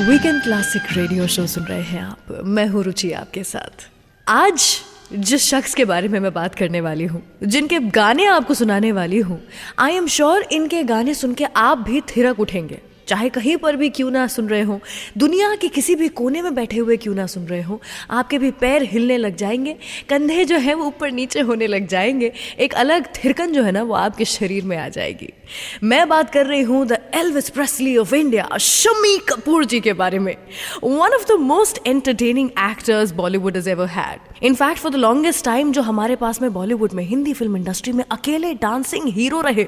Weekend classic radio show सुन रहे हैं आप। मैं हूँ रुचि आपके साथ। आज जिस शख्स के बारे में मैं बात करने वाली हूँ, जिनके गाने आपको सुनाने वाली हूँ, आई एम श्योर इनके गाने सुन के आप भी थिरक उठेंगे। चाहे कहीं पर भी क्यों ना सुन रहे हो, दुनिया के किसी भी कोने में बैठे हुए क्यों ना सुन रहे हो, आपके भी पैर हिलने लग जाएंगे, कंधे जो है वो ऊपर नीचे होने लग जाएंगे, एक अलग थिरकन जो है ना वो आपके शरीर में आ जाएगी। मैं बात कर रही हूँ the Elvis Presley of India, Shammi Kapoor ji के बारे में। One of the most entertaining actors Bollywood is ever had. In fact for the longest time जो हमारे पास में बॉलीवुड में, हिंदी फिल्म इंडस्ट्री में अकेले डांसिंग हीरो रहे,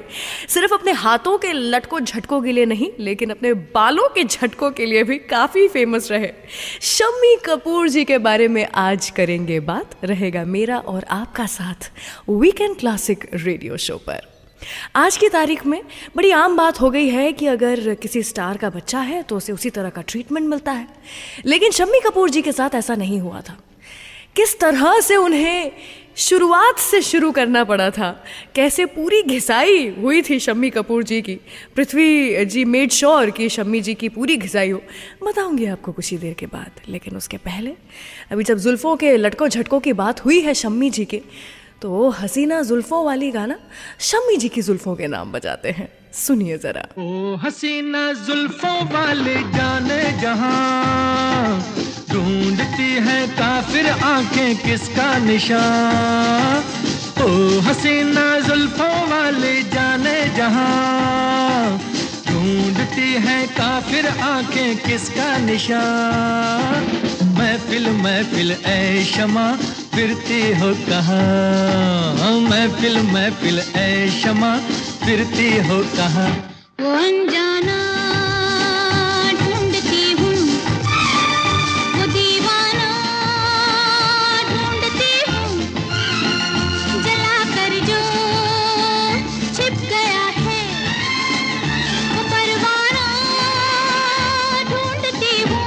सिर्फ अपने हाथों के लटकों झटकों के लिए नहीं, लेकिन अपने बालों के झटकों के लिए भी काफी फेमस रहे। शम्मी कपूर जी के बारे में आज करेंगे बात। रहेगा मेरा और आपका साथ वीकेंड क्लासिक रेडियो शो पर। आज की तारीख में बड़ी आम बात हो गई है कि अगर किसी स्टार का बच्चा है तो उसे उसी तरह का ट्रीटमेंट मिलता है, लेकिन शम्मी कपूर जी के साथ ऐसा नहीं हुआ था। किस तरह से उन्हें शुरुआत से शुरू करना पड़ा था, कैसे पूरी घिसाई हुई थी शम्मी कपूर जी की। पृथ्वी जी मेड श्योर कि शम्मी जी की पूरी घिसाई हो, बताऊंगी आपको कुछ ही देर के बाद। लेकिन उसके पहले अभी जब जुल्फ़ों के लटकों झटकों की बात हुई है शम्मी जी के, तो हसीना जुल्फ़ों वाली गाना शम्मी जी की जुल्फ़ों के नाम बजाते हैं। सुनिए जरा। ओ हसीना जुल्फों वाले जाने जहां, ढूंढती है काफिर आंखें किसका निशान। ओ हसीना जुल्फों वाले जाने जहां, ढूंढती है काफिर आंखें किसका निशान। महफिल महफिल ऐ शमा फिरती हो कहाँ, महफिल महफिल ऐ शमा फिरती हो कहाँ। वो अनजाना ढूंढती हूँ, वो दीवाना ढूंढती हूँ, जला कर जो छिप गया है, वो परवाना ढूंढती हूँ।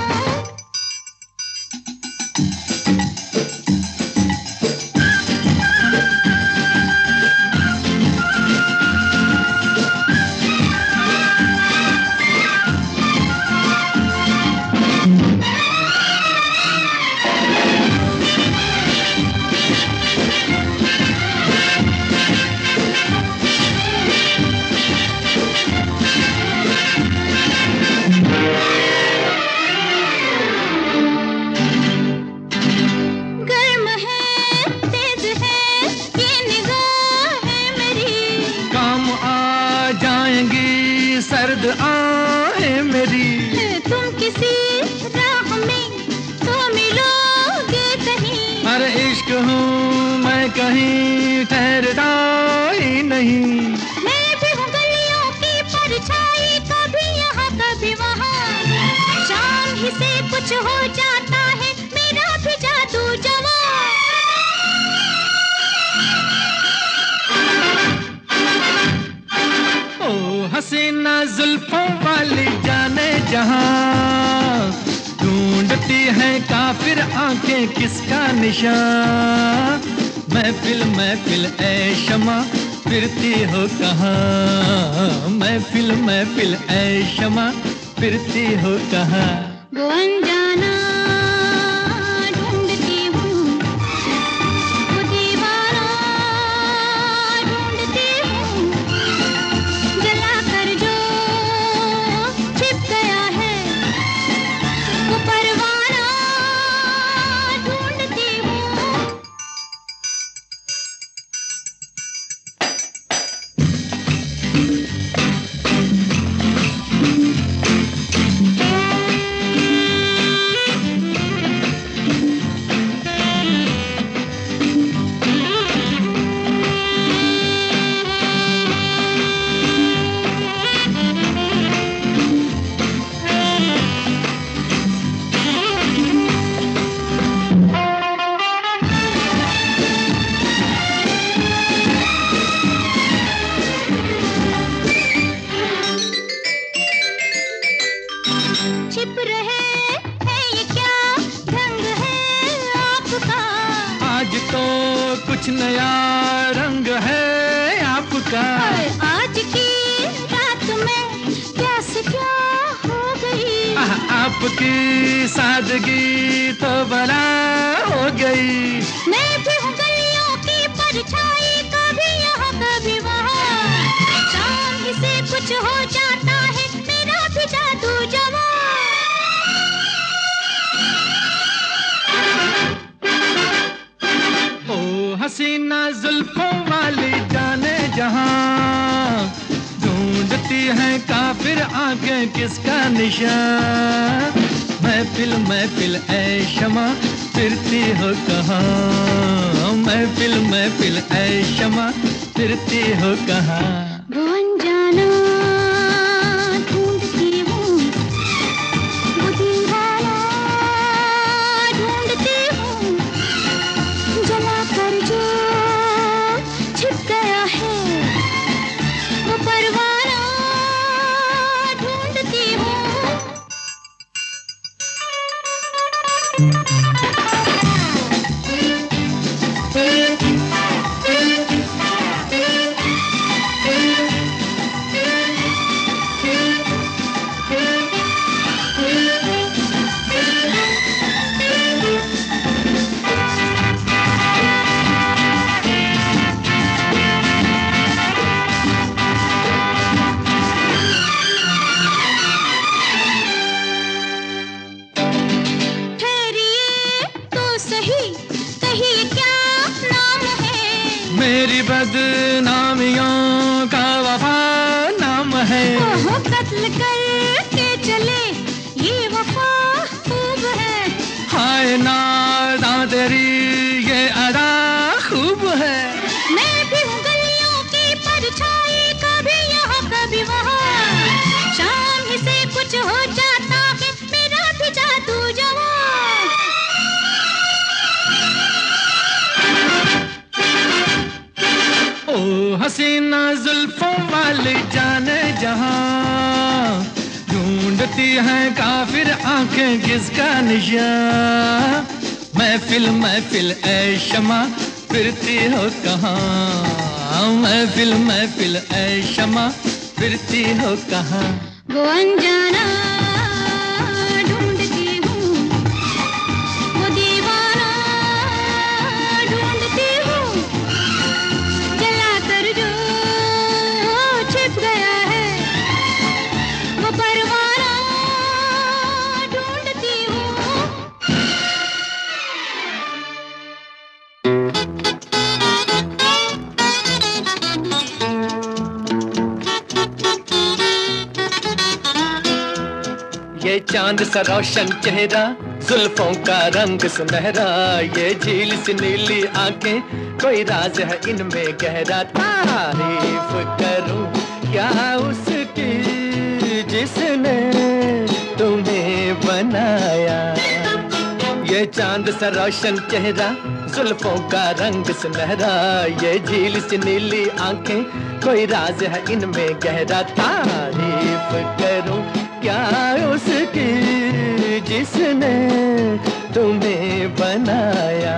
गर्म है, तेज है, ये निगाह है मेरी, काम आ जाएंगी सर्द आहें मेरी। तुम किसी राह में तो मिलोगे कहीं, अरे इश्क हूँ मैं कहीं ठहरता ही नहीं। मैं भी हूँ गलियों की परछाई, कभी यहाँ कभी वहाँ, शाम ही से कुछ हो जाता है मेरा भी जादू जवां। ओ हसीना जुल्फों वाली जाने जहां, ढूंढती है काफिर आंखें किसका निशान। महफिल महफिल ऐ शमा फिरती हो कहाँ, महफिल महफिल ऐ शमा फिरती हो कहाँ। वो अनजाना ढूंढती हूँ, वो दीवाना ढूंढती हूँ, जला कर जो छिप गया है, वो परवाना ढूंढती हूँ। आपकी सादगी तो बला हो गई। मैं भी हूँ गलियों की परछाई, कभी यहाँ कभी वहाँ, शाम ही से कुछ हो जाता है मेरा भी जादू जवां। ओ हसीना जुल्फों वाली जाने जहां, ढूंढती है काफिर आंखें किसका निशान। महफिल महफिल ऐ शमा फिरती हो कहाँ, महफिल महफिल ऐ शमा फिरती हो कहाँ। वो अनजाना ढूंढती हूँ, वो दीवाना ढूंढती हूँ, जला कर जो छिप गया है वो परवाना ढूंढती हूँ। मेरी बदनामियों का वफा नाम है। ओहो कत्ल करके चले ये वफा खूब है। हाय नादा तेरी ये अदा खूब है। मैं भी हूँ गलियों की परछाई, कभी यहाँ कभी वहाँ, शाम ही से कुछ हो जाता है मेरा भी जादू जवां। ओ हसीना जुल्फों वाली जाने जहां, ढूंढती है काफिर आंखें किसका निशान। महफिल महफिल ऐ शमा फिरती हो कहाँ, महफिल महफिल ऐ शमा फिरती हो कहाँ। वो अनजाना ढूंढती हूँ, वो दीवाना ढूंढती हूँ, जला कर जो छिप गया है वो परवाना ढूंढती हूँ। ये चांद सा रोशन चेहरा, जुल्फों का रंग सुनहरा, ये झील सी नीली आंखें, कोई राज है इनमें गहरा। तारीफ करूं क्या उसकी जिसने तुम्हें बनाया। ये चांद सा रोशन चेहरा, जुल्फों का रंग सुनहरा, ये झील सी नीली आंखें, कोई राज है इनमें गहरा। तारीफ करूं क्या उसकी जिसने तुम्हें बनाया।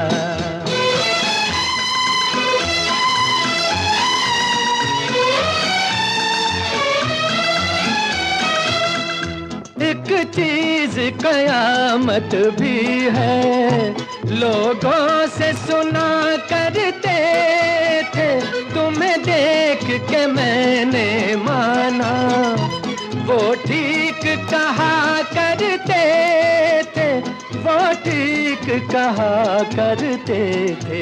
एक चीज कयामत भी है, लोगों से सुना करते थे, तुम्हें देख के मैंने माना, वो ठीक कहा करते थे, वो ठीक कहा करते थे।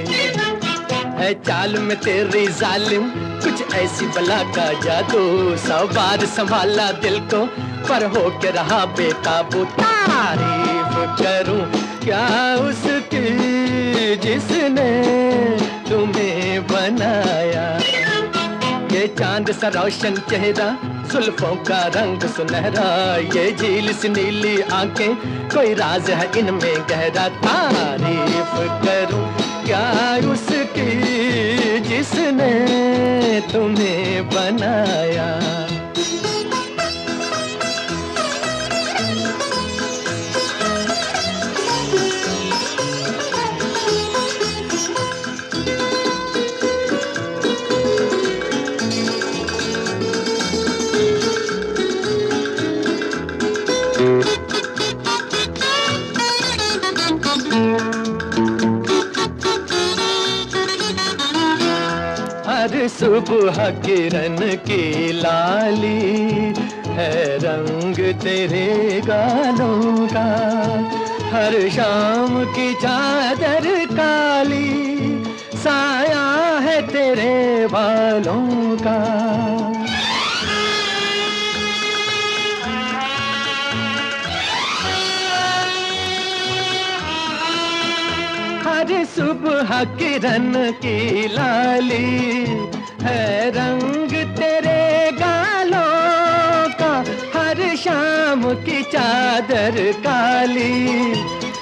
है चाल में तेरी जालिम कुछ ऐसी बला का जादू, 100 बार संभाला दिल को पर हो के रहा बेकाबू। तारीफ करूं क्या उसकी जिसने तुम्हें बनाया। ये चांद सा रोशन चेहरा, जुल्फों का रंग सुनहरा, ये झील सी नीली आंखें, कोई राज है इनमें गहरा। तारीफ करूं क्या उसकी जिसने तुम्हें बनाया। सुबह किरण की लाली है रंग तेरे गालों का, हर शाम की चादर काली साया है तेरे बालों का। हर सुबह किरण की लाली है रंग तेरे गालों का, हर शाम की चादर काली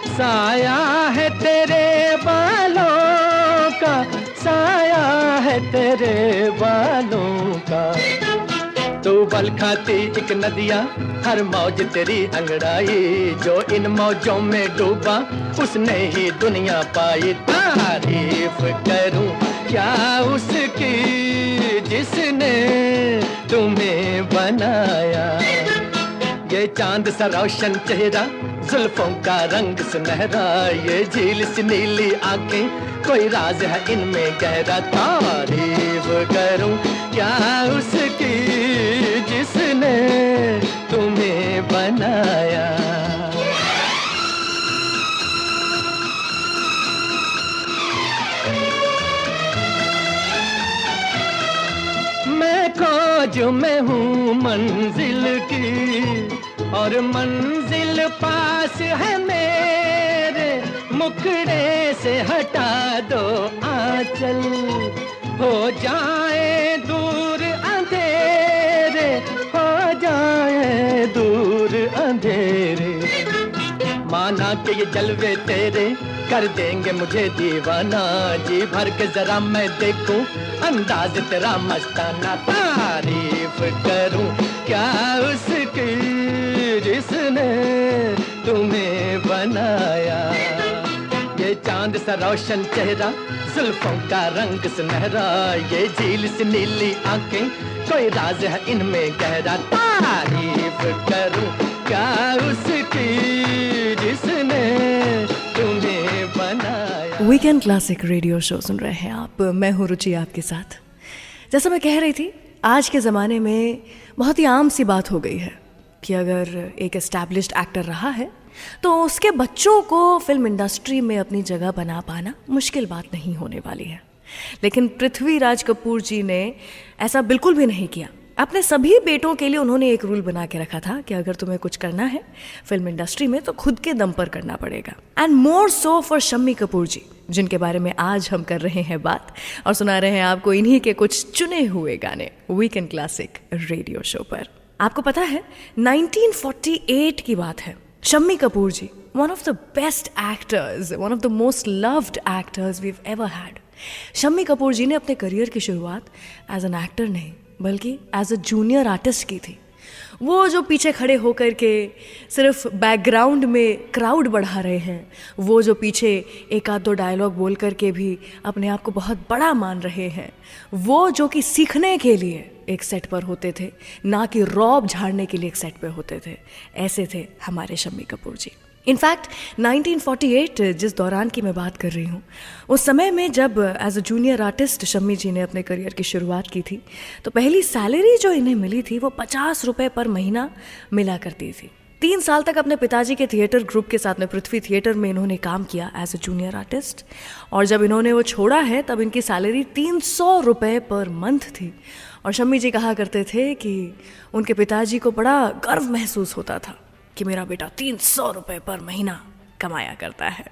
साया है तेरे बालों का, साया है तेरे बालों का। तू बल खाती एक नदिया हर मौज तेरी अंगड़ाई, जो इन मौजों में डूबा उसने ही दुनिया पाई। तारीफ करूं क्या उसकी जिसने तुम्हें बनाया, ये चांद सा रोशन चेहरा जुल्फों का रंग सुनहरा, ये झील सी नीली आंखें कोई राज है इनमें गहरा। तारीफ करूं क्या उसकी जिसने तुम्हें बनाया। मैं खोज में हूँ मंजिल की और मंजिल पास है मेरे, मुखड़े से हटा दो आंचल हो जाए दूर अंधेरे, हो जाए दूर अंधेरे। माना कि ये जलवे तेरे कर देंगे मुझे दीवाना, जी भर के जरा मैं देखूं अंदाज तेरा मस्ताना। तारीफ करूं क्या उसकी जिसने तुम्हें बनाया, ये चांद सा रोशन चेहरा जुल्फों का रंग सुनहरा, ये झील सी नीली आंखें कोई राज है इनमें गहरा। तारीफ करूं क्या उसकी जिसने तुम्हें बनाया। वीकेंड क्लासिक रेडियो शो सुन रहे हैं आप, मैं हूँ रुचि आपके साथ। जैसा मैं कह रही थी, आज के ज़माने में बहुत ही आम सी बात हो गई है कि अगर एक एस्टैब्लिश्ड एक्टर रहा है तो उसके बच्चों को फिल्म इंडस्ट्री में अपनी जगह बना पाना मुश्किल बात नहीं होने वाली है। लेकिन पृथ्वीराज कपूर जी ने ऐसा बिल्कुल भी नहीं किया। अपने सभी बेटों के लिए उन्होंने एक रूल बना के रखा था कि अगर तुम्हें कुछ करना है फिल्म इंडस्ट्री में तो खुद के दम पर करना पड़ेगा। And more so for Shammi Kapoor ji, जिनके बारे में आज हम कर रहे हैं बात और सुना रहे हैं आपको इन्हीं के कुछ चुने हुए गाने वीकेंड क्लासिक रेडियो शो पर। आपको पता है 1948 की बात है। Shammi Kapoor ji, one of the best actors, one of the most loved actors we have ever had. Shammi Kapoor ji ने अपने करियर की शुरुआत एज एन एक्टर नहीं बल्कि एज अ जूनियर आर्टिस्ट की थी। वो जो पीछे खड़े होकर के सिर्फ बैकग्राउंड में क्राउड बढ़ा रहे हैं, वो जो पीछे एक आध दो डायलॉग बोल करके भी अपने आप को बहुत बड़ा मान रहे हैं, वो जो कि सीखने के लिए एक सेट पर होते थे, ना कि रौब झाड़ने के लिए एक सेट पर होते थे, ऐसे थे हमारे शम्मी कपूर जी। इनफैक्ट 1948 जिस दौरान की मैं बात कर रही हूँ, उस समय में जब as a junior artist Shammi ji ने अपने करियर की शुरुआत की थी तो पहली सैलरी जो इन्हें मिली थी वो 50 रुपये पर महीना मिला करती थी। 3 साल तक अपने पिताजी के थिएटर ग्रुप के साथ में पृथ्वी थिएटर में इन्होंने काम किया एज अ जूनियर आर्टिस्ट, और जब इन्होंने वो छोड़ा है तब इनकी सैलरी 300 रुपये पर मंथ थी। और शम्मी जी कहा करते थे कि उनके पिताजी को बड़ा गर्व महसूस होता था कि मेरा बेटा 300 रुपये पर महीना कमाया करता है।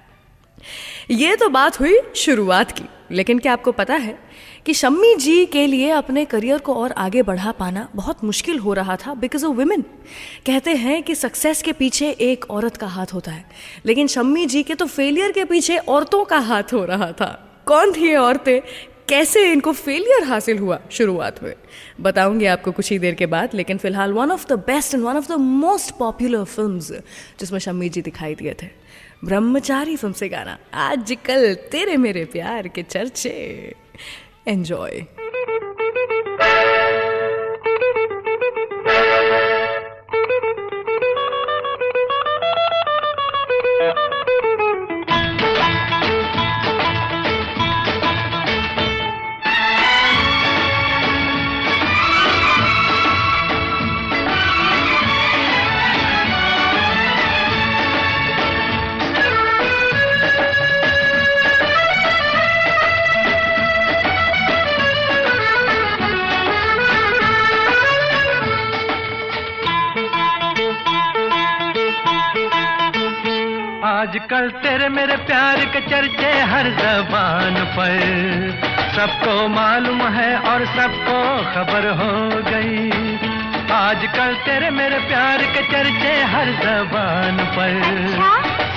ये तो बात हुई शुरुआत की, लेकिन क्या आपको पता है कि शम्मी जी के लिए अपने करियर को और आगे बढ़ा पाना बहुत मुश्किल हो रहा था बिकॉज ऑफ वुमेन। कहते हैं कि सक्सेस के पीछे एक औरत का हाथ होता है, लेकिन शम्मी जी के तो फेलियर के पीछे औरतों का हाथ हो रहा था। कौन थी ये औरतें, कैसे इनको फेलियर हासिल हुआ शुरुआत में, बताऊंगी आपको कुछ ही देर के बाद। लेकिन फिलहाल one of the best and one of the most popular films जिसमें शम्मी जी दिखाई दिए थे, ब्रह्मचारी फिल्म से गाना आजकल तेरे मेरे प्यार के चर्चे। एंजॉय। आजकल तेरे मेरे प्यार के चर्चे हर ज़बान पर, सबको मालूम है और सबको खबर हो गई। आजकल तेरे मेरे प्यार के चर्चे हर ज़बान पर,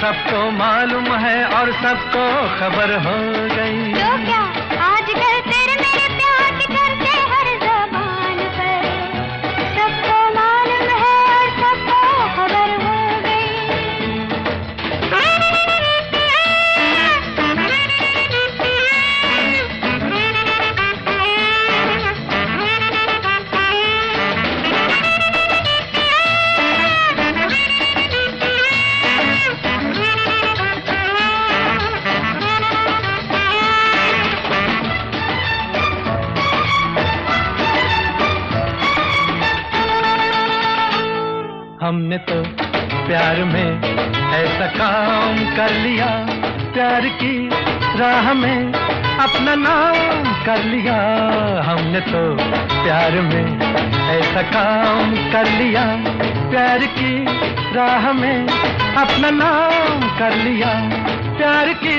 सबको मालूम है और सबको खबर हो गई। तो क्या आजकल तेरे मेरे प्यार के चर्चे हर ज़बान पर, सबको मालूम है और सबको खबर हो हमने तो प्यार में ऐसा काम कर लिया, प्यार की राह में अपना नाम कर लिया। हमने तो प्यार में ऐसा काम कर लिया, प्यार की राह में अपना नाम कर लिया, प्यार की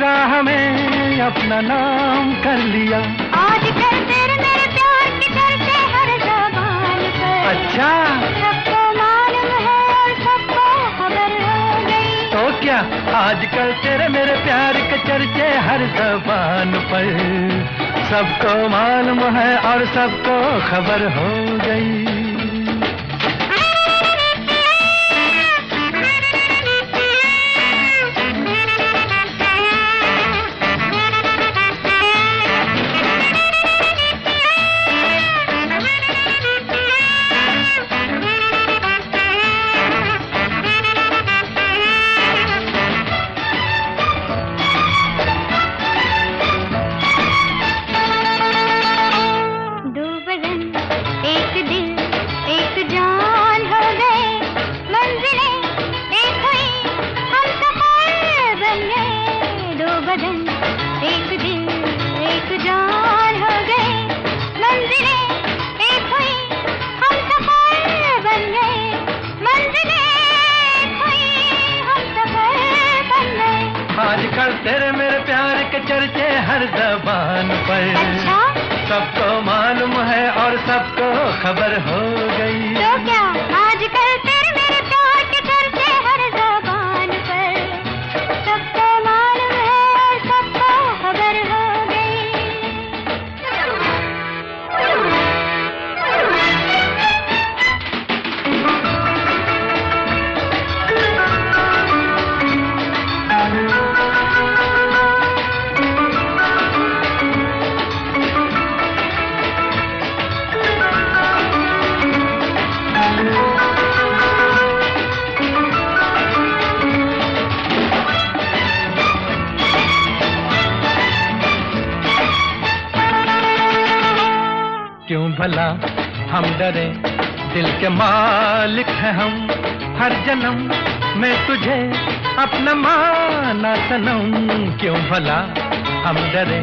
राह में अपना नाम कर लिया। आजकल तेरे मेरे प्यार के चर्चे हर ज़बान पर, अच्छा सबको मालूम है और सबको खबर हो गई। तो क्या आजकल तेरे मेरे प्यार के चर्चे हर ज़बान पर, सबको मालूम है और सबको खबर हो गई। आजकल तेरे मेरे प्यार के चर्चे हर ज़बान पर, सबको मालूम है और सबको खबर हो गई। तो क्या आजकल तेरे मेरे प्यार के चर्चे हर ज़बान पर, सबको मालूम है और सबको खबर हो क्यों भला हम डरे, दिल के मालिक हैं हम, हर जन्म मैं तुझे अपना माना सनम। क्यों भला हम डरे,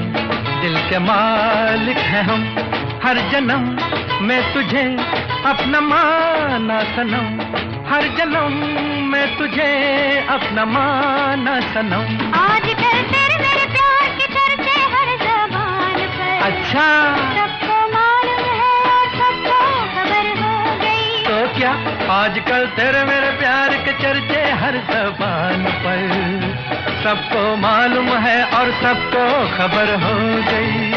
दिल के मालिक हैं हम, हर जन्म मैं तुझे अपना माना सनम, हर जन्म मैं तुझे अपना माना सनम। आजकल तेरे मेरे प्यार के चर्चे हर ज़बान पर, अच्छा सबको मालूम है और सबको खबर हो गई। तो क्या आजकल तेरे मेरे प्यार के चर्चे हर ज़बान पर, सबको मालूम है और सबको खबर हो गई।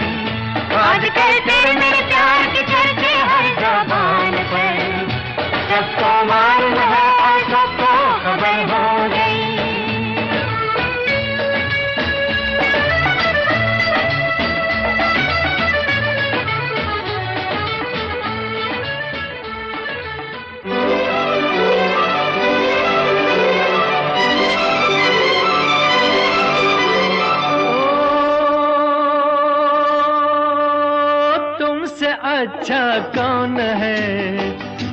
आजकल तेरे मेरे प्यार के चर्चे हर ज़बान पर, सबको मालूम है और सबको खबर हो गई। अच्छा कौन है,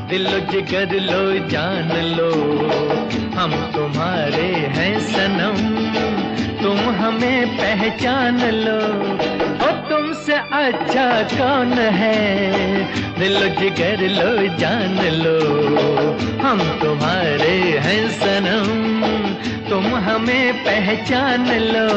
दिलो जिगर लो जान लो, हम तुम्हारे हैं सनम, तुम हमें पहचान लो। ओ तुमसे अच्छा कौन है, दिलो जिगर लो जान लो, हम तुम्हारे हैं सनम, तुम हमें पहचान लो।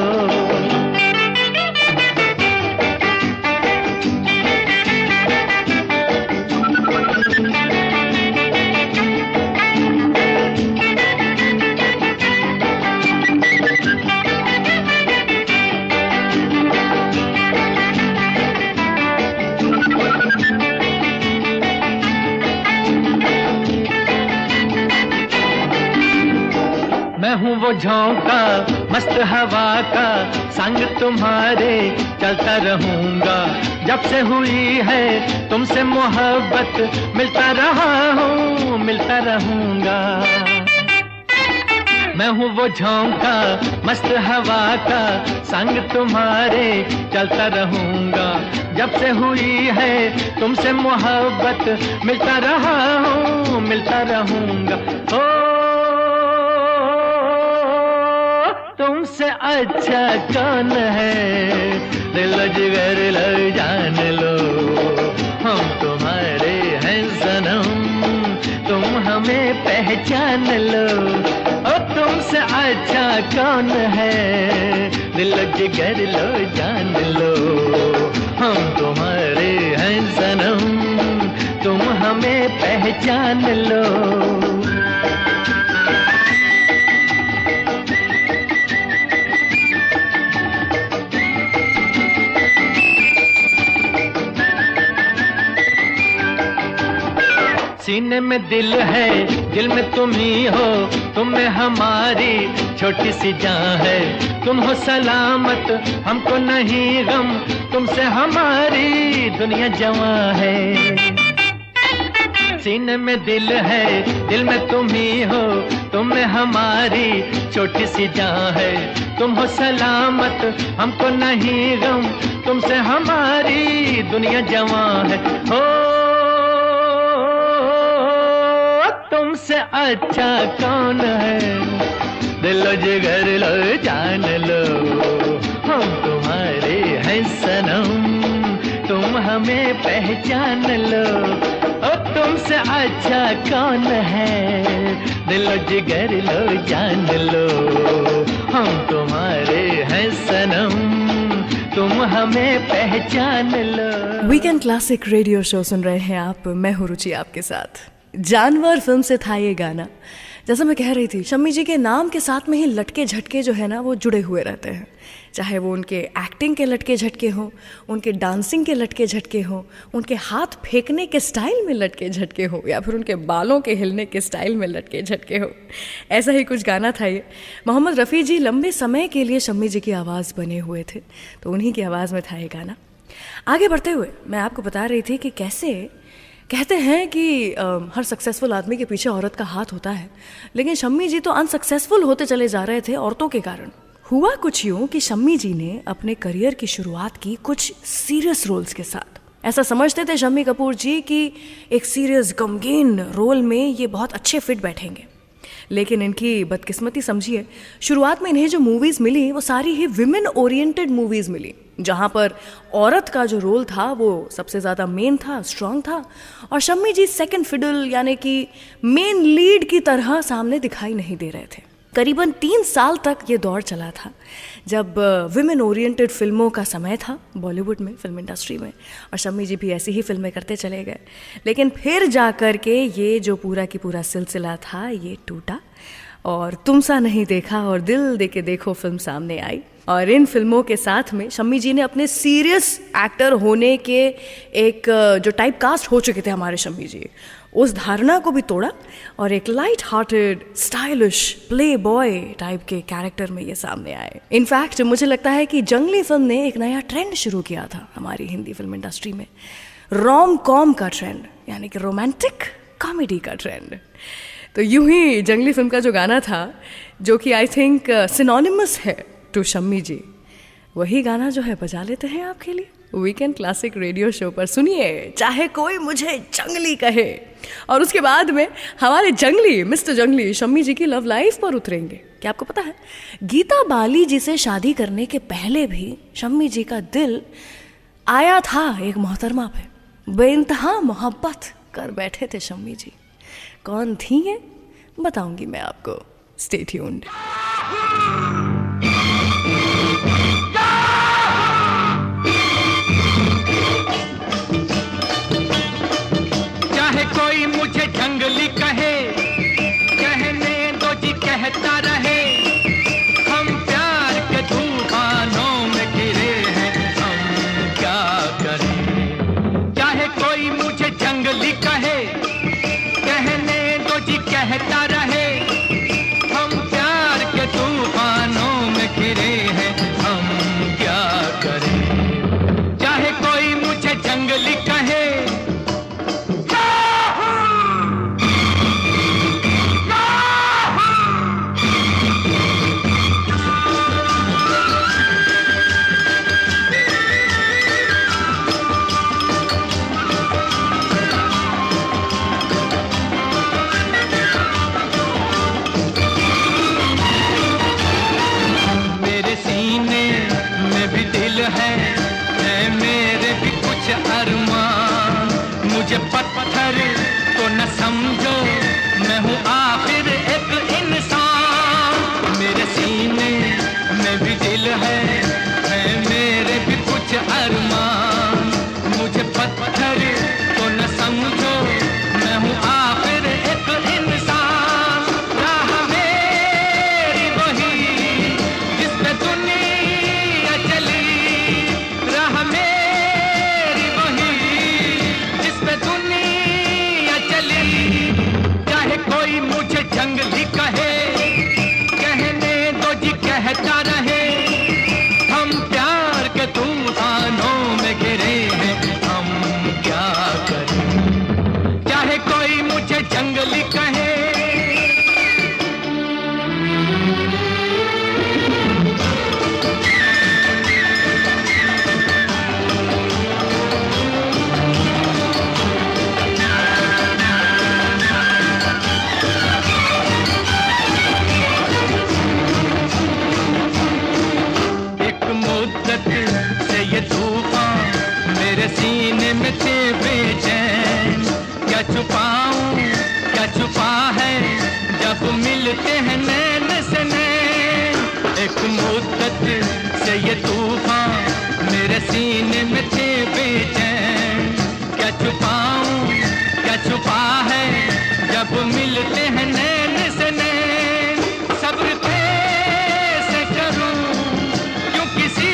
मैं हूँ वो झोंका मस्त हवा का, संग तुम्हारे चलता रहूंगा। जब से हुई है तुमसे मोहब्बत, मिलता रहा हूँ मिलता रहूंगा। मैं हूँ वो झोंका मस्त हवा का, संग तुम्हारे चलता रहूंगा। जब से हुई है तुमसे मोहब्बत, मिलता रहा हूँ मिलता रहूंगा। ओ तुमसे अच्छा कौन है, दिल जिगर लो जान लो। हम तुम्हारे हैं सनम, तुम हमें पहचान लो। ओ तुमसे अच्छा कौन है, दिल जिगर लो जान लो। हम तुम्हारे हैं सनम, तुम हमें पहचान लो। सीने में दिल है, दिल में तुम ही हो, तुम में हमारी छोटी सी जान है। तुम हो सलामत, हमको नहीं गम, तुमसे हमारी दुनिया जवां है। सीने में दिल है, दिल में तुम ही हो, तुम में हमारी छोटी सी जान है। तुम हो सलामत, हमको नहीं गम, तुमसे हमारी दुनिया जवां है। हो तुमसे अच्छा कौन है, दिल जिगर लो जान लो। हम तुम्हारे हैं सनम, तुम हमें पहचान लो। ओ तुमसे अच्छा कौन है, दिल जिगर लो जान लो। हम तुम्हारे हैं सनम, तुम हमें पहचान लो। वीकेंड क्लासिक रेडियो शो सुन रहे हैं आप, मैं हूँ रुचि आपके साथ। जानवर फिल्म से था ये गाना। जैसा मैं कह रही थी, शम्मी जी के नाम के साथ में ही लटके झटके जो है ना वो जुड़े हुए रहते हैं। चाहे वो उनके एक्टिंग के लटके झटके हों, उनके डांसिंग के लटके झटके हों, उनके हाथ फेंकने के स्टाइल में लटके झटके हो, या फिर उनके बालों के हिलने के स्टाइल में लटके झटके हो। ऐसा ही कुछ गाना था ये। मोहम्मद रफ़ी जी लंबे समय के लिए शम्मी जी की आवाज़ बने हुए थे, तो उन्हीं की आवाज़ में था ये गाना। आगे बढ़ते हुए मैं आपको बता रही थी कि कैसे कहते हैं कि हर सक्सेसफुल आदमी के पीछे औरत का हाथ होता है, लेकिन शम्मी जी तो अनसक्सेसफुल होते चले जा रहे थे औरतों के कारण। हुआ कुछ यूँ कि शम्मी जी ने अपने करियर की शुरुआत की कुछ सीरियस रोल्स के साथ। ऐसा समझते थे शम्मी कपूर जी कि एक सीरियस गमगीन रोल में ये बहुत अच्छे फिट बैठेंगे, लेकिन इनकी बदकिस्मती समझिए, शुरुआत में इन्हें जो मूवीज़ मिली वो सारी ही विमेन ओरिएंटेड मूवीज़ मिली, जहाँ पर औरत का जो रोल था वो सबसे ज़्यादा मेन था, स्ट्रॉन्ग था, और शम्मी जी सेकंड फिडल यानी कि मेन लीड की तरह सामने दिखाई नहीं दे रहे थे। करीबन 3 साल तक ये दौर चला था जब विमेन ओरिएंटेड फिल्मों का समय था बॉलीवुड में, फिल्म इंडस्ट्री में, और शम्मी जी भी ऐसी ही फिल्में करते चले गए। लेकिन फिर जा कर के ये जो पूरा की पूरा सिलसिला था ये टूटा, और तुम सा नहीं देखा और दिल दे के देखो फिल्म सामने आई। और इन फिल्मों के साथ में शम्मी जी ने अपने सीरियस एक्टर होने के एक जो टाइप कास्ट हो चुके थे हमारे शम्मी जी, उस धारणा को भी तोड़ा और एक light hearted stylish play boy type के कैरेक्टर में ये सामने आए। इनफैक्ट मुझे लगता है कि जंगली फिल्म ने एक नया ट्रेंड शुरू किया था हमारी हिंदी फिल्म इंडस्ट्री में, रोम कॉम का ट्रेंड, यानी कि रोमांटिक कॉमेडी का ट्रेंड। तो यूं ही जंगली फिल्म का जो गाना था, जो कि आई थिंक सिनोनिमस है टू शम्मी जी, वही गाना जो है बजा लेते हैं आपके लिए वीकेंड क्लासिक रेडियो शो पर। सुनिए, चाहे कोई मुझे जंगली कहे। और उसके बाद में हमारे जंगली मिस्टर जंगली शम्मी जी की लव लाइफ पर उतरेंगे। क्या आपको पता है, गीता बाली जी से शादी करने के पहले भी शम्मी जी का दिल आया था एक मोहतरमा पे, बेइंतहा मोहब्बत कर बैठे थे शम्मी जी। कौन थी ये बताऊंगी मैं आपको, स्टे ट्यून्ड। चाहे कोई मुझे जंगली कहे, कहने दो जी कहता रहे, हम प्यार के तूफानों में घिरे हैं, हम क्या करें। चाहे कोई मुझे जंगली कहे, कहने दो जी कहता रहे, हम प्यार के तूफानों में घिरे हैं, हम क्या करें। चाहे कोई मुझे जंगली कहे, मुझे पत्थर तो न समझो, मैं हूँ आखिर एक इंसान। मेरे सीने में भी दिल है मेरे भी कुछ अरमान। मुझे पत्थर तो न समझो, मैं हूँ आखिर एक इंसान। राह मेरी वही जिस पे दुनिया चली, राह मेरी वही जिस पे दुनिया चली। चाहे कोई मुझे जंगली कहे, कहने दो जी कहता रहे, हम प्यार के तूफानों में घिरे हैं, हम क्या करें। चाहे कोई मुझे जंगली कहे, से ये तूफान मेरे सीने में थे बेचैन। क्या छुपाऊं क्या छुपा है जब मिलते हैं नैन से नैन। एक मुद्दत से ये तूफान मेरे सीने में थे बेचैन। क्या छुपाऊं क्या छुपा है जब मिलते हैं नैन से नैन। सब्र कैसे करूं क्यों किसी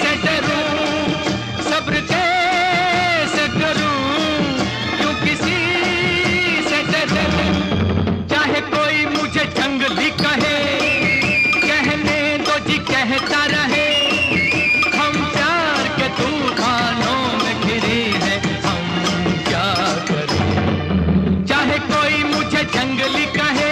से डरूं, सब्र कैसे करूं क्यों किसी से डरूं। चाहे कोई मुझे जंगली कहे, कहने दो जी कहता रहे, हम प्यार के तूफानों में घिरे हैं, हम क्या करें। चाहे कोई मुझे जंगली कहे,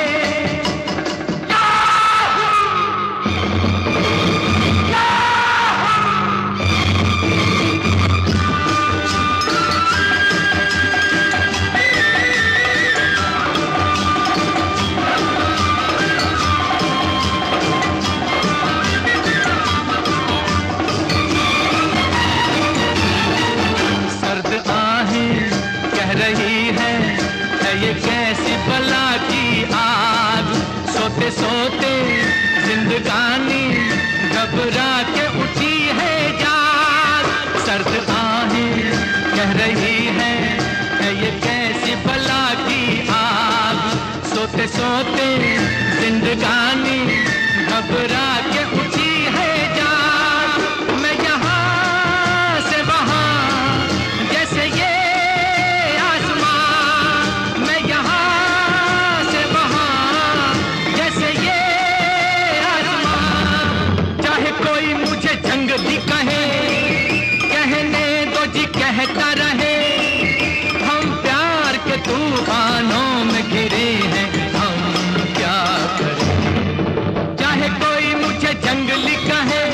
ये कैसी बला की आग। सोते सोते जिंदगानी घबरा के उठी है जाग। सर्द आहें कह रही है ये कैसी बला की आग। सोते सोते जिंदगानी घबरा के उठी है जाग। मैं यहाँ से वहाँ जैसे ये कहे, कहने दो जी कहता रहे, हम प्यार के तूफानों में घिरे हैं, हम क्या करें। चाहे कोई मुझे जंगली कहे,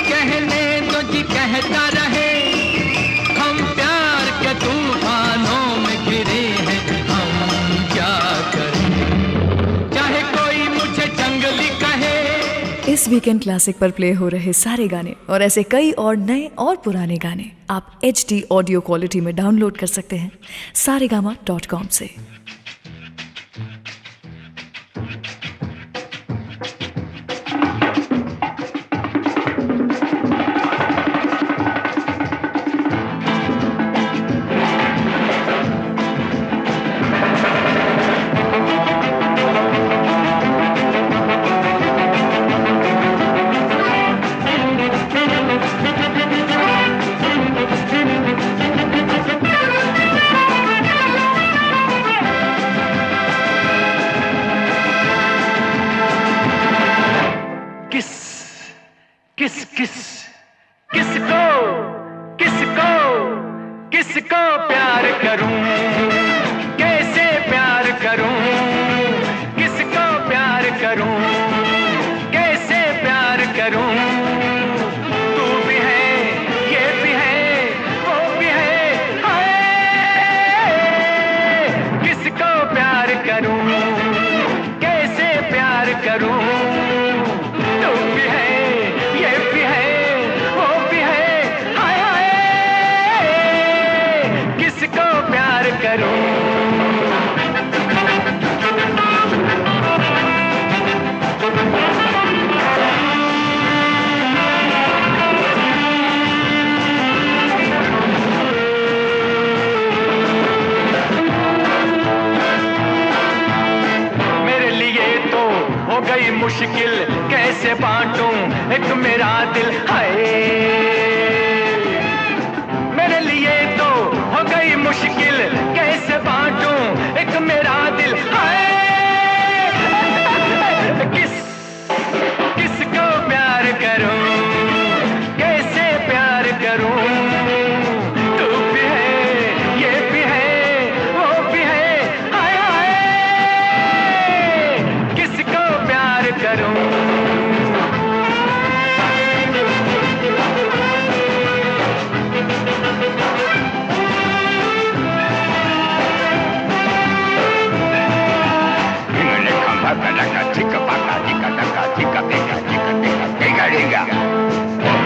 कहने दो जी कहता रहे, हम प्यार के तूफानों में घिरे हैं, हम क्या करें। चाहे कोई मुझे जंगली कहे। इस वीकेंड क्लासिक पर प्ले हो रहे सारे गाने और ऐसे कई और नए और पुराने गाने आप HD ऑडियो क्वालिटी में डाउनलोड कर सकते हैं saregama.com से। प्यार करूं, कैसे प्यार करूं, किसको प्यार करूं, कैसे प्यार करूं, तू भी है, ये भी है, वो भी है, हाय, किसको प्यार करूं, कैसे प्यार करूं, तू भी है, ये भी है, वो भी है, हाय हाय, किसको प्यार करूं। मेरे लिए तो हो गई मुश्किल, कैसे बांटूं एक मेरा दिल, हाय, मेरे लिए तो हो गई मुश्किल, कैसे बांटूं एक मेरा दिल, हाय, किसको प्यार करूं, कैसे प्यार करूं, तू भी है, ये भी है, वो भी है, हाय हाय, किसको प्यार करूं।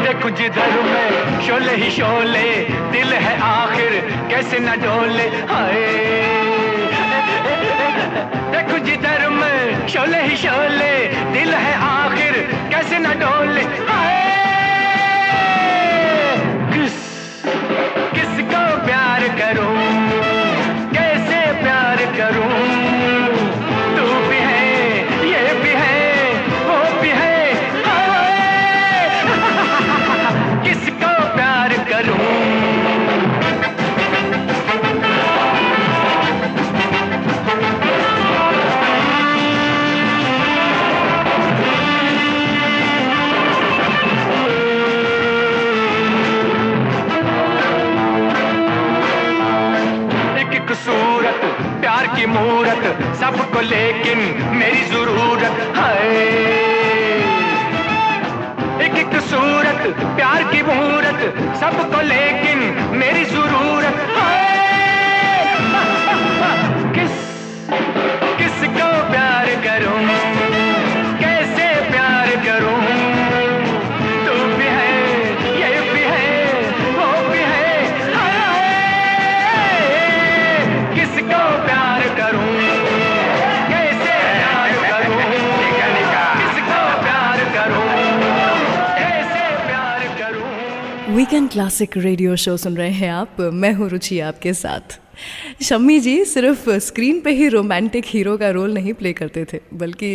देखो जिधर मैं शोले ही शोले, दिल है आखिर कैसे न डोले, हाय, देखो जिधर मैं शोले ही शोले, दिल है आखिर कैसे न डोले, हाय, किसको प्यार करूं, कैसे प्यार करूं, तू भी है, ये भी है, वो भी है, हाय, किसको प्यार करूं। एक सूरत प्यार की मूरत, सबको लेकिन मेरी जरूरत, हाय, एक सूरत प्यार की मूरत, सबको लेकिन मेरी जरूरत, हाय, किसको प्यार करूं, कैसे प्यार करूं, तू भी है, ये भी है, वो भी है, हाय, किसको प्यार करूं, कैसे प्यार करूं, किसको प्यार करूं, कैसे प्यार करूं। वीकेंड क्लासिक रेडियो शो सुन रहे हैं आप, मैं हूँ रुचि आपके साथ। शम्मी जी सिर्फ स्क्रीन पे ही रोमांटिक हीरो का रोल नहीं प्ले करते थे, बल्कि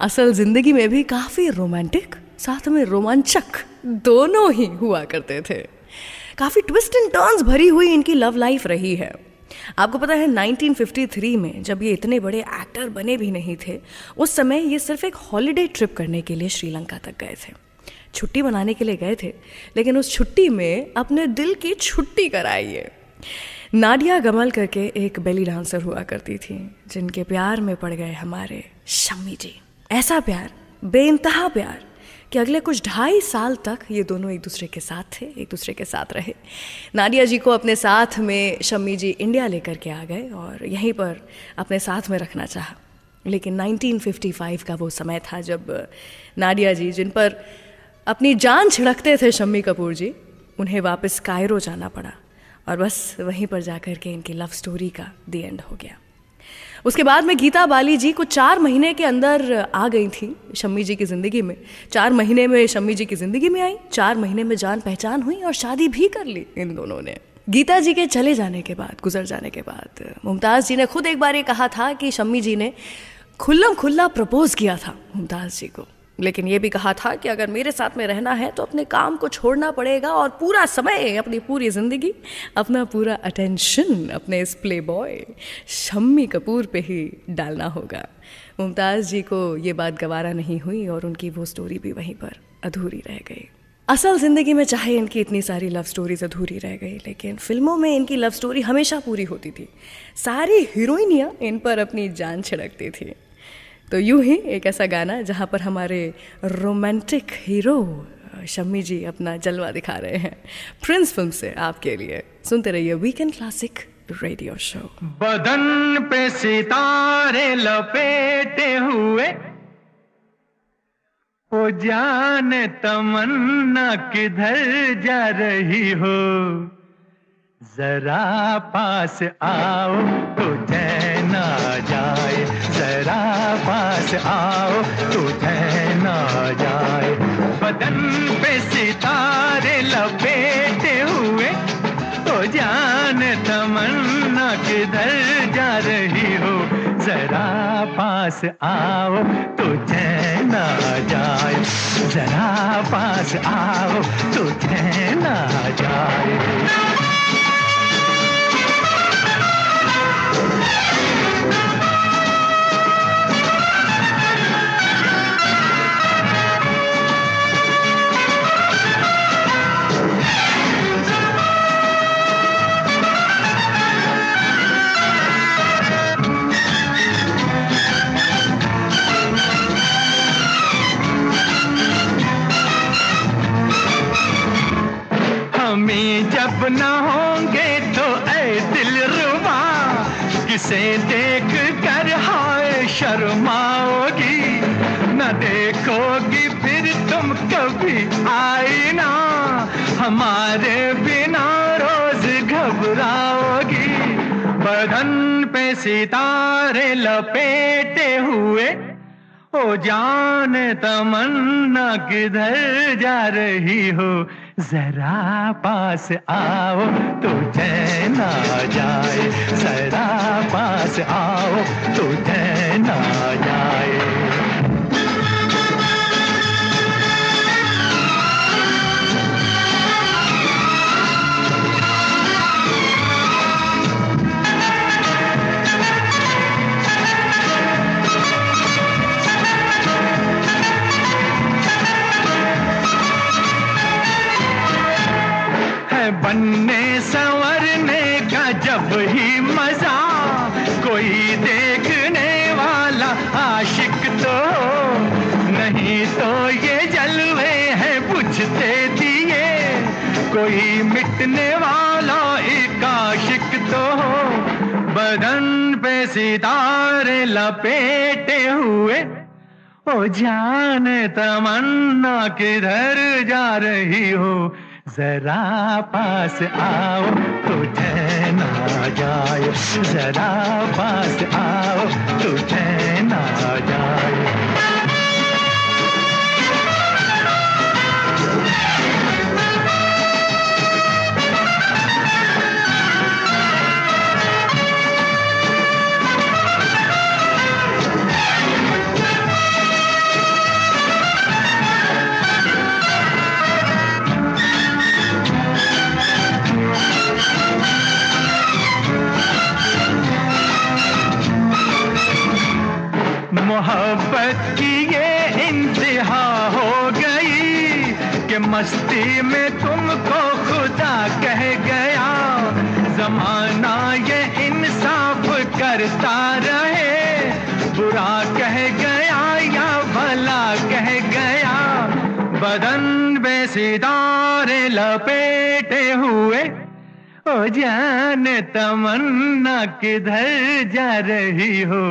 असल ज़िंदगी में भी काफ़ी रोमांटिक, साथ में रोमांचक दोनों ही हुआ करते थे। काफ़ी ट्विस्ट एंड टर्न्स भरी हुई इनकी लव लाइफ रही है। आपको पता है 1953 में जब ये इतने बड़े एक्टर बने भी नहीं थे, उस समय ये सिर्फ एक हॉलीडे ट्रिप करने के लिए श्रीलंका तक गए थे। छुट्टी मनाने के लिए गए थे, लेकिन उस छुट्टी में अपने दिल की छुट्टी कराई है। नाडिया गमल करके एक बेली डांसर हुआ करती थी, जिनके प्यार में पड़ गए हमारे शम्मी जी। ऐसा प्यार, बेइंतहा प्यार कि अगले कुछ 2.5 साल तक ये दोनों एक दूसरे के साथ थे, एक दूसरे के साथ रहे। नाडिया जी को अपने साथ में शम्मी जी इंडिया लेकर के आ गए और यहीं पर अपने साथ में रखना चाहा। लेकिन 1955 का वो समय था जब नाडिया जी, जिन पर अपनी जान छिड़कते थे शम्मी कपूर जी, उन्हें वापस कायरो जाना पड़ा और बस वहीं पर जाकर के इनकी लव स्टोरी का द एंड हो गया। उसके बाद में गीता बाली जी कुछ 4 महीने के अंदर आ गई थी शम्मी जी की ज़िंदगी में। 4 महीने में शम्मी जी की ज़िंदगी में आई, 4 महीने में जान पहचान हुई और शादी भी कर ली इन दोनों ने। गीता जी के चले जाने के बाद, गुजर जाने के बाद, मुमताज़ जी ने खुद एक बार ये कहा था कि शम्मी जी ने खुल्लम खुल्ला प्रपोज किया था मुमताज़ जी को, लेकिन ये भी कहा था कि अगर मेरे साथ में रहना है तो अपने काम को छोड़ना पड़ेगा और पूरा समय, अपनी पूरी ज़िंदगी, अपना पूरा अटेंशन अपने इस प्ले बॉय शम्मी कपूर पे ही डालना होगा। मुमताज़ जी को ये बात गवारा नहीं हुई और उनकी वो स्टोरी भी वहीं पर अधूरी रह गई। असल ज़िंदगी में चाहे इनकी इतनी सारी लव स्टोरीज अधूरी रह गई, लेकिन फिल्मों में इनकी लव स्टोरी हमेशा पूरी होती थी। सारी हीरोइनियाँ इन पर अपनी जान छिड़कती थी। तो यूं ही एक ऐसा गाना जहाँ पर हमारे रोमांटिक हीरो शम्मी जी अपना जलवा दिखा रहे हैं, प्रिंस फिल्म से आपके लिए। सुनते रहिए वीकेंड क्लासिक रेडियो शो। बदन पे सितारे लपेटे हुए, ओ जाने तमन्ना किधर जा रही हो, जरा पास आओ तो चैन आ जाए, जरा पास आओ तो चैन आ जाए। बदन पे सितारे लपेटे हुए, ओ जाने तमन्ना किधर जा रही हो, जरा पास आओ तो चैन आ जाए, जरा पास आओ तो चैन आ जाए। हमें जब न होंगे तो ऐ दिलरुबा, किसे देख कर हाय शर्माओगी, न देखोगी फिर तुम कभी आईना, हमारे बिना रोज घबराओगी। बदन पे सितारे लपेटे हुए, ओ जाने तमन्ना किधर जा रही हो, जरा पास आओ तो चैन आ जाए, जरा पास आओ तो चैन आ जाए। बनने संवरने का जब ही मजा, कोई देखने वाला आशिक तो नहीं, तो ये जलवे हैं बुझते दिए, कोई मिटने वाला एक आशिक तो हो। बदन पे सितारे लपेटे हुए, ओ जाने तमन्ना किधर जा रही हो, जरा पास आओ तो चैन आ जाए, जरा पास आओ तो चैन आ जाए। मोहब्बत की ये इंतहा हो गई कि मस्ती में तुमको खुदा कह गया, जमाना ये इंसाफ करता रहे, बुरा कह गया या भला कह गया। बदन पे सितारे लपेटे हुए, ओ जाने तमन्ना किधर जा रही हो,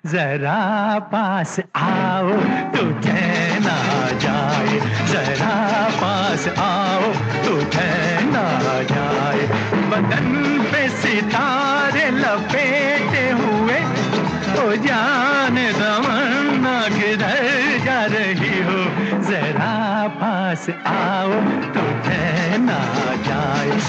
जरा पास आओ तो चैन आ जाए, जरा पास आओ तो चैन आ जाए। बदन पे सितारे लपेटे हुए, ओ जाने तमन्ना किधर जा रही हो, जरा पास आओ तो चैन आ जाए,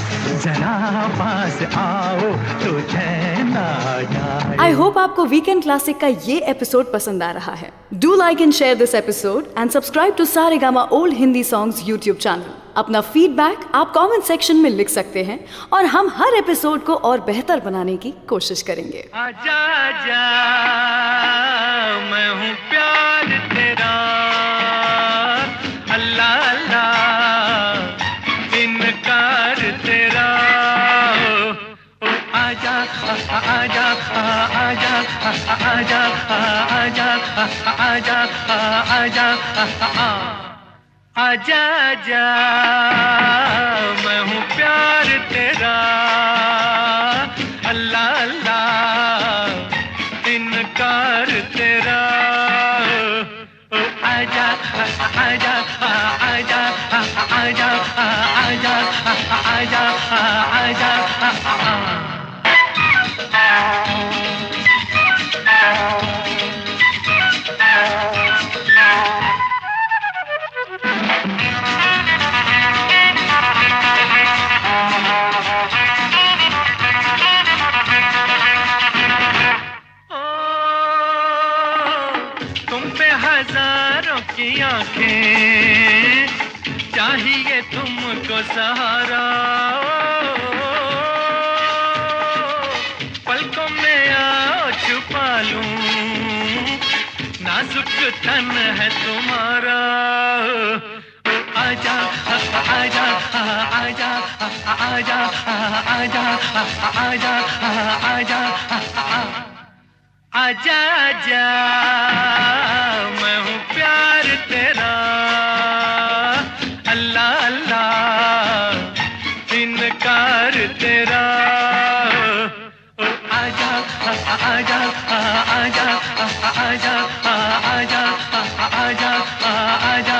जरा पास आओ तो चैन आ जाए। आई होप आपको वीकेंड क्लासिक का ये एपिसोड पसंद आ रहा है। Do like and share this episode and subscribe to Saregama old Hindi songs यूट्यूब चैनल। अपना फीडबैक आप कमेंट सेक्शन में लिख सकते हैं और हम हर एपिसोड को और बेहतर बनाने की कोशिश करेंगे। आजा आजा मैं हूँ प्यार तेरा, अल्लाह अल्लाह आजा आजा आजा आजा आजा आजा आजा आजा मैं हूँ प्यार तेरा अल्लाह अल्लाह इनकार तेरा ओ आजा आजा आजा आजा आजा आजा आजा हजारों की आंखें चाहिए तुमको सहारा पलकों में आओ छुपा लूं नाजुक तन है तुम्हारा आजा आजा आजा आजा आजा आजा आजा आजा आजा मैं हूँ प्यार तेरा अल्लाह अल्लाह इनकार तेरा ओ आजा आजा आजा आजा आजा आजा आजा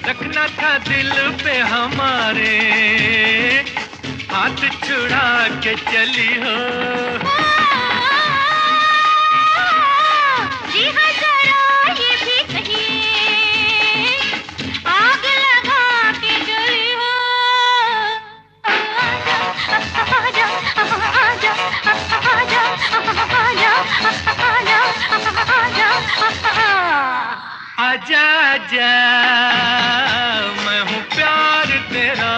रखना था दिल पे हमारे हाथ छुड़ा के चली हो जी हाँ जरा ये भी कहिए आग लगा के जली हो आजा आजा आजा आजा आजा आजा आजा मैं हूँ प्यार तेरा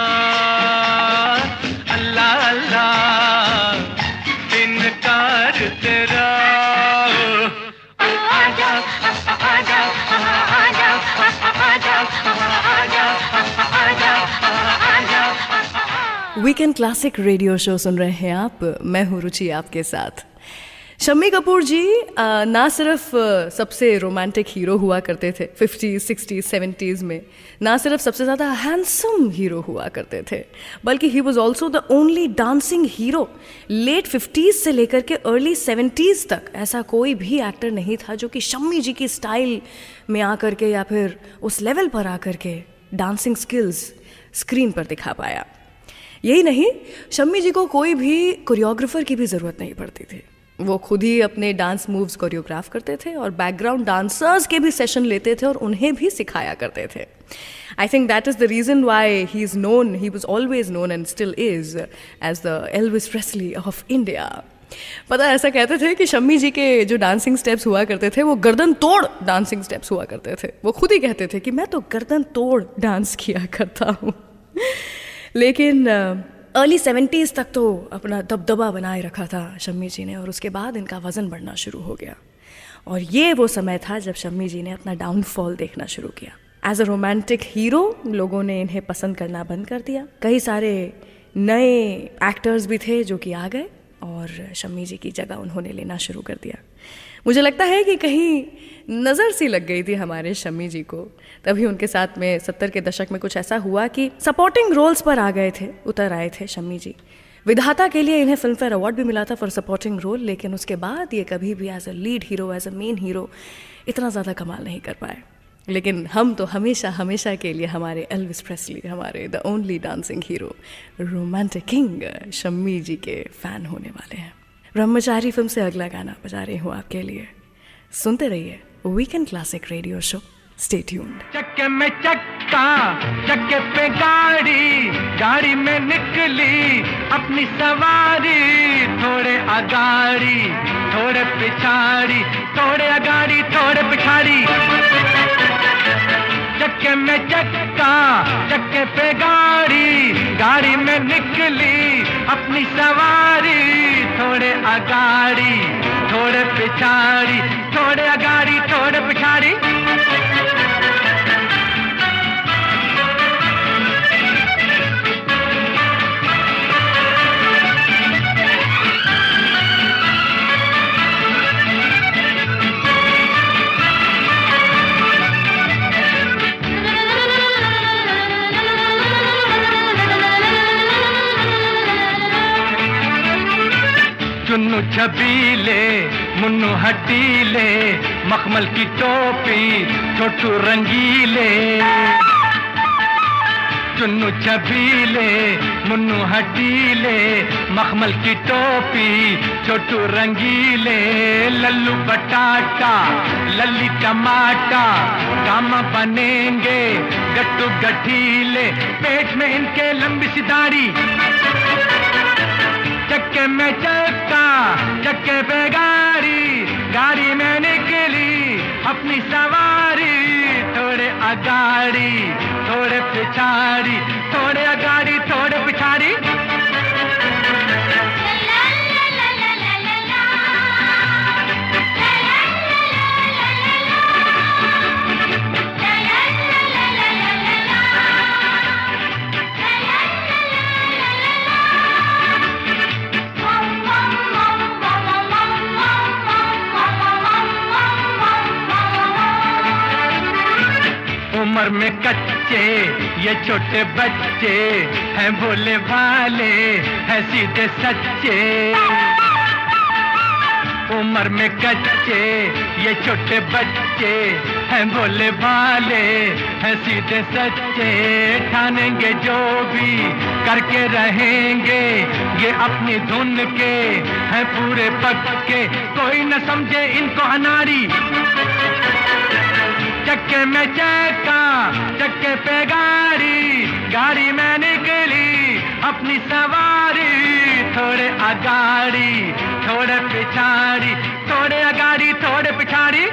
अल्लाह अल्लाह इनकार तेरा आजा आजा आजा आजा आजा आजा वीकेंड क्लासिक रेडियो शो सुन रहे हैं आप। मैं हूँ रुचि आपके साथ। शम्मी कपूर जी ना सिर्फ सबसे रोमांटिक हीरो हुआ करते थे 50s, 60s, 70s में, ना सिर्फ सबसे ज़्यादा हैंडसम हीरो हुआ करते थे, बल्कि he was also the only dancing hero. Late 50s से लेकर के अर्ली 70s तक ऐसा कोई भी एक्टर नहीं था जो कि शम्मी जी की स्टाइल में आकर के या फिर उस लेवल पर आकर के डांसिंग स्किल्स स्क्रीन पर दिखा पाया। यही नहीं, शम्मी जी को कोई भी कोरियोग्राफर की भी ज़रूरत नहीं पड़ती थी। वो खुद ही अपने डांस मूव्स कोरियोग्राफ करते थे और बैकग्राउंड डांसर्स के भी सेशन लेते थे और उन्हें भी सिखाया करते थे. I think that is the reason why he was always known and still is as the Elvis Presley of India. पता है, ऐसा कहते थे कि शम्मी जी के जो डांसिंग स्टेप्स हुआ करते थे वो गर्दन तोड़ डांसिंग स्टेप्स हुआ करते थे. वो खुद ही कहते थे कि मैं तो गर्दन तोड़ डांस किया करता हूँ. लेकिन अर्ली 70s तक तो अपना दबदबा बनाए रखा था शम्मी जी ने, और उसके बाद इनका वज़न बढ़ना शुरू हो गया. और ये वो समय था जब शम्मी जी ने अपना डाउनफॉल देखना शुरू किया. एज अ रोमांटिक हीरो लोगों ने इन्हें पसंद करना बंद कर दिया. कई सारे नए एक्टर्स भी थे जो कि आ गए और शम्मी जी की जगह उन्होंने लेना शुरू कर दिया. मुझे लगता है कि कहीं नज़र सी लग गई थी हमारे शम्मी जी को. तभी उनके साथ में 70 के दशक में कुछ ऐसा हुआ कि सपोर्टिंग रोल्स पर आ गए थे, उतर आए थे शम्मी जी. विधाता के लिए इन्हें फिल्म फेयर अवार्ड भी मिला था फॉर सपोर्टिंग रोल, लेकिन उसके बाद ये कभी भी as a lead hero, as a main hero इतना ज़्यादा कमाल नहीं कर पाए. लेकिन हम तो हमेशा हमेशा के लिए हमारे एल्विस प्रेस्ली, हमारे the only dancing hero, romantic king Shammi ji के फ़ैन होने वाले हैं. ब्रह्मचारी फिल्म से अगला गाना बजा रही हूँ आपके लिए. सुनते रहिए weekend classic radio show. Stay tuned. चक्के में चक्का, चक्के पे गाड़ी, गाड़ी में निकली अपनी सवारी. थोड़े अगाड़ी थोड़े पिछाड़ी, थोड़े अगाड़ी थोड़े पिछाड़ी. चक्के में चक्का, चक्के पे गाड़ी, गाड़ी में निकली अपनी सवारी. थोड़े अगाड़ी थोड़े पिछाड़ी, थोड़े अगाड़ी थोड़े पिछाड़ी. चुन्नू छबीले, मुन्नू हटीले, मखमल की टोपी, छोटू रंगीले. चुन्नू छबीले, मुन्नू हटीले, मखमल की टोपी, छोटू रंगीले. लल्लू बटाटा, लल्ली टमाटा, गामा बनेंगे गट्टू गठीले. पेट में इनके लंबी सी दाढ़ी. चक्के में चक्का, चक्के पे गाड़ी, गाड़ी में निकली अपनी सवारी. थोड़े अगाड़ी थोड़े पिछाड़ी, थोड़े अगाड़ी थोड़े पिछाड़ी. उम्र में कच्चे ये छोटे बच्चे हैं, भोले भाले हैं सीधे सच्चे. उम्र में कच्चे ये छोटे बच्चे हैं, भोले भाले हैं सीधे सच्चे. ठानेंगे जो भी करके रहेंगे, ये अपनी धुन के हैं पूरे पक्के. कोई न समझे इनको अनाड़ी. चक्के में चक्का, चक्के पे गाड़ी, गाड़ी में निकली अपनी सवारी. थोड़े अगाड़ी थोड़े पिछाड़ी, थोड़े अगाड़ी थोड़े पिछाड़ी.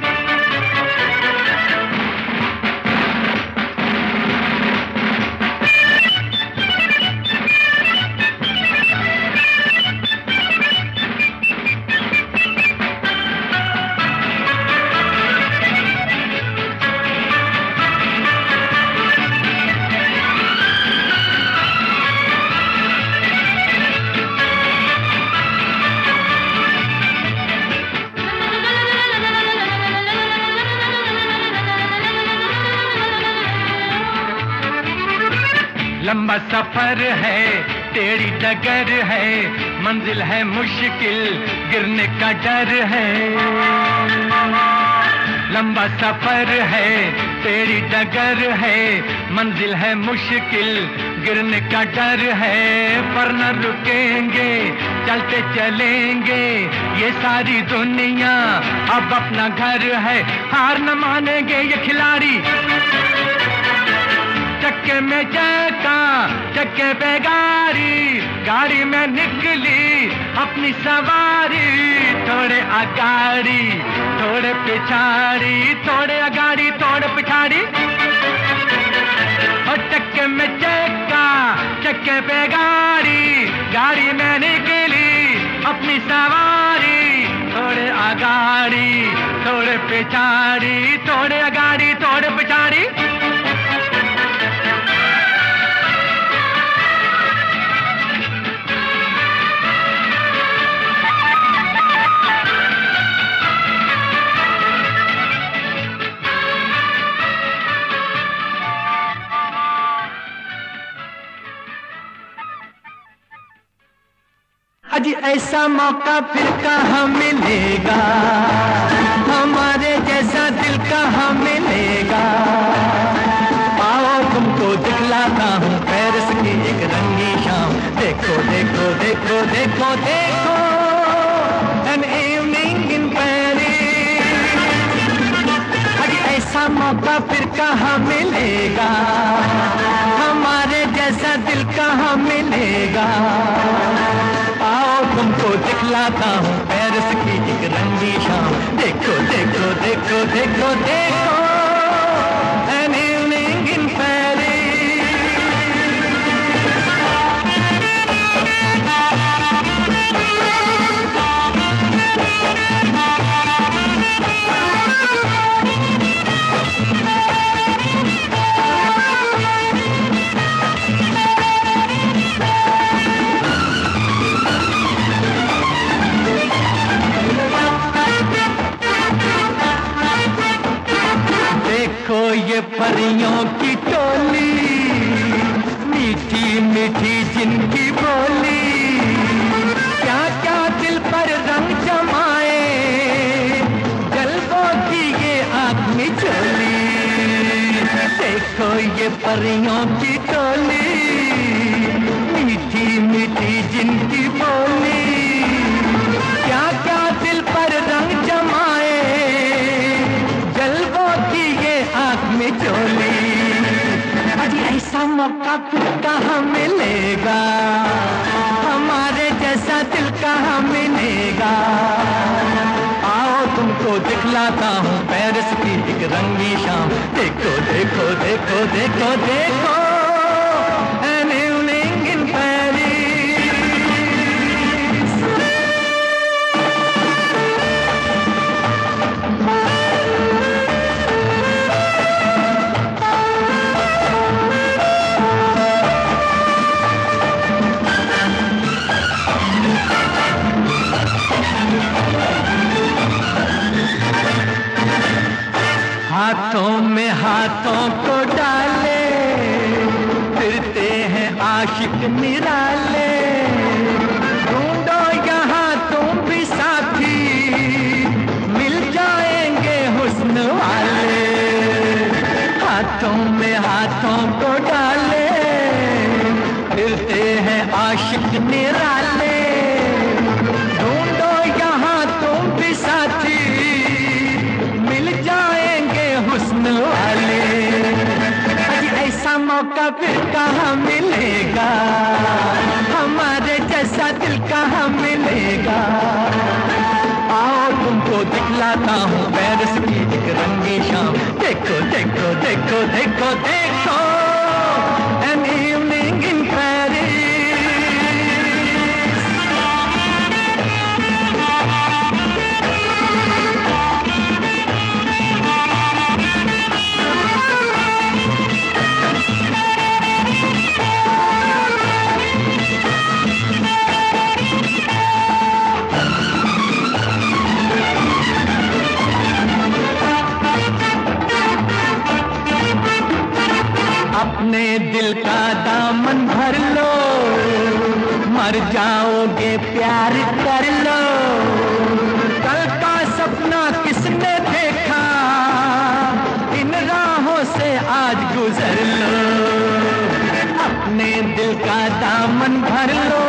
लंबा सफर है, टेढ़ी डगर है, मंजिल है मुश्किल, गिरने का डर है. लंबा सफर है, टेढ़ी डगर है, मंजिल है मुश्किल, गिरने का डर है पर न रुकेंगे, चलते चलेंगे ये सारी दुनिया अब अपना घर है, हार न मानेंगे ये खिलाड़ी। चक्के में चक्का, चक्के पे गाड़ी, गाड़ी में निकली अपनी सवारी, थोड़े आगाड़ी थोड़े पिछाड़ी, थोड़े आगाड़ी थोड़े पिछाड़ी। और चक्के में चक्का, चक्के पे गाड़ी, गाड़ी में निकली अपनी सवारी, थोड़े आगाड़ी थोड़े पिछाड़ी, थोड़े आगाड़ी थोड़े पिछाड़ी। अजी ऐसा मौका फिर कहाँ मिलेगा, हमारे जैसा दिल कहाँ मिलेगा। आओ तुमको दिखलाता हूँ पेरिस की एक रंगी शाम, देखो देखो देखो देखो देखो an evening in Paris। अजी ऐसा मौका फिर कहाँ मिलेगा, हमारे जैसा दिल कहाँ मिलेगा। तुमको दिखलाता हूँ पेरिस की एक रंगी शाम, देखो देखो देखो देखो देखो an evening in Paris। ये परियों की टोली, मीठी मीठी जिनकी बोली, क्या क्या दिल पर रंग जमाए, जलवों की ये आँख मिचोली। देखो ये परियों की टोली, मीठी मीठी जिनकी बोली, क्या क्या दिल पर रंग जमाए, जलवों की ये आँख में चोली। अजी ऐसा मौका फिर कहाँ मिलेगा, हमारे जैसा दिल कहाँ मिलेगा। आओ तुमको दिखलाता हूँ पेरिस की एक रंगी शाम, देखो देखो देखो देखो देखो an evening in Paris। हाथों में हाथों को डाले, फिरते हैं आशिक निराले। ढूंढो यहाँ तुम भी साथी, मिल जाएंगे हुस्न वाले। हाथों में हाथों को डाले, फिरते हैं आशिक निराले। ढूंढो यहाँ तुम भी साथी, मिल जाएंगे हुस्न वाले। ऐसा मौका फिर कहाँ मिलेगा, हमारे जैसा दिल कहाँ मिलेगा। आओ तुमको दिखलाता हूँ पेरिस की एक रंगी शाम, देखो देखो देखो देखो देखो an evening in Paris। अपने दिल का दामन भर लो, मर जाओगे प्यार कर लो। कल का सपना किसने देखा, इन राहों से आज गुजर लो। अपने अपने दिल का दामन भर लो,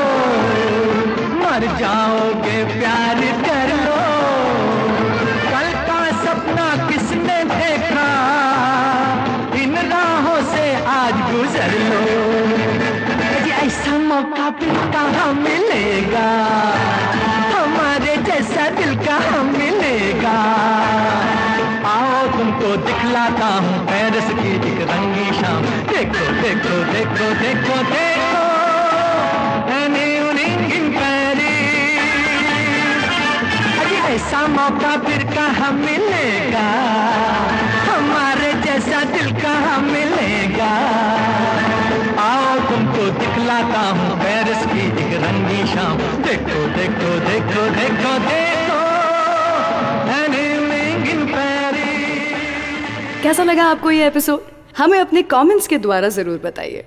मर जाओगे प्यार कर लो। कल का सपना किसने देखा, इन राहों से आज गुजर लो। ऐसा मौका फिर कहाँ मिलेगा, हमारे जैसा दिल कहाँ मिलेगा। आओ तुमको दिखलाता हूँ पेरिस की एक रंगी शाम। देखो देखो देखो देखो देखो an evening in Paris। अरे ऐसा मौका फिर कहाँ मिलेगा, हमारे जैसा दिल कहाँ मिलेगा। आओ तुमको दिखलाता हूँ पेरिस की एक रंगी शाम। देखो देखो देखो देखो देखो an evening in Paris। कैसा लगा आपको ये एपिसोड? हमें अपने कमेंट्स के द्वारा जरूर बताइए।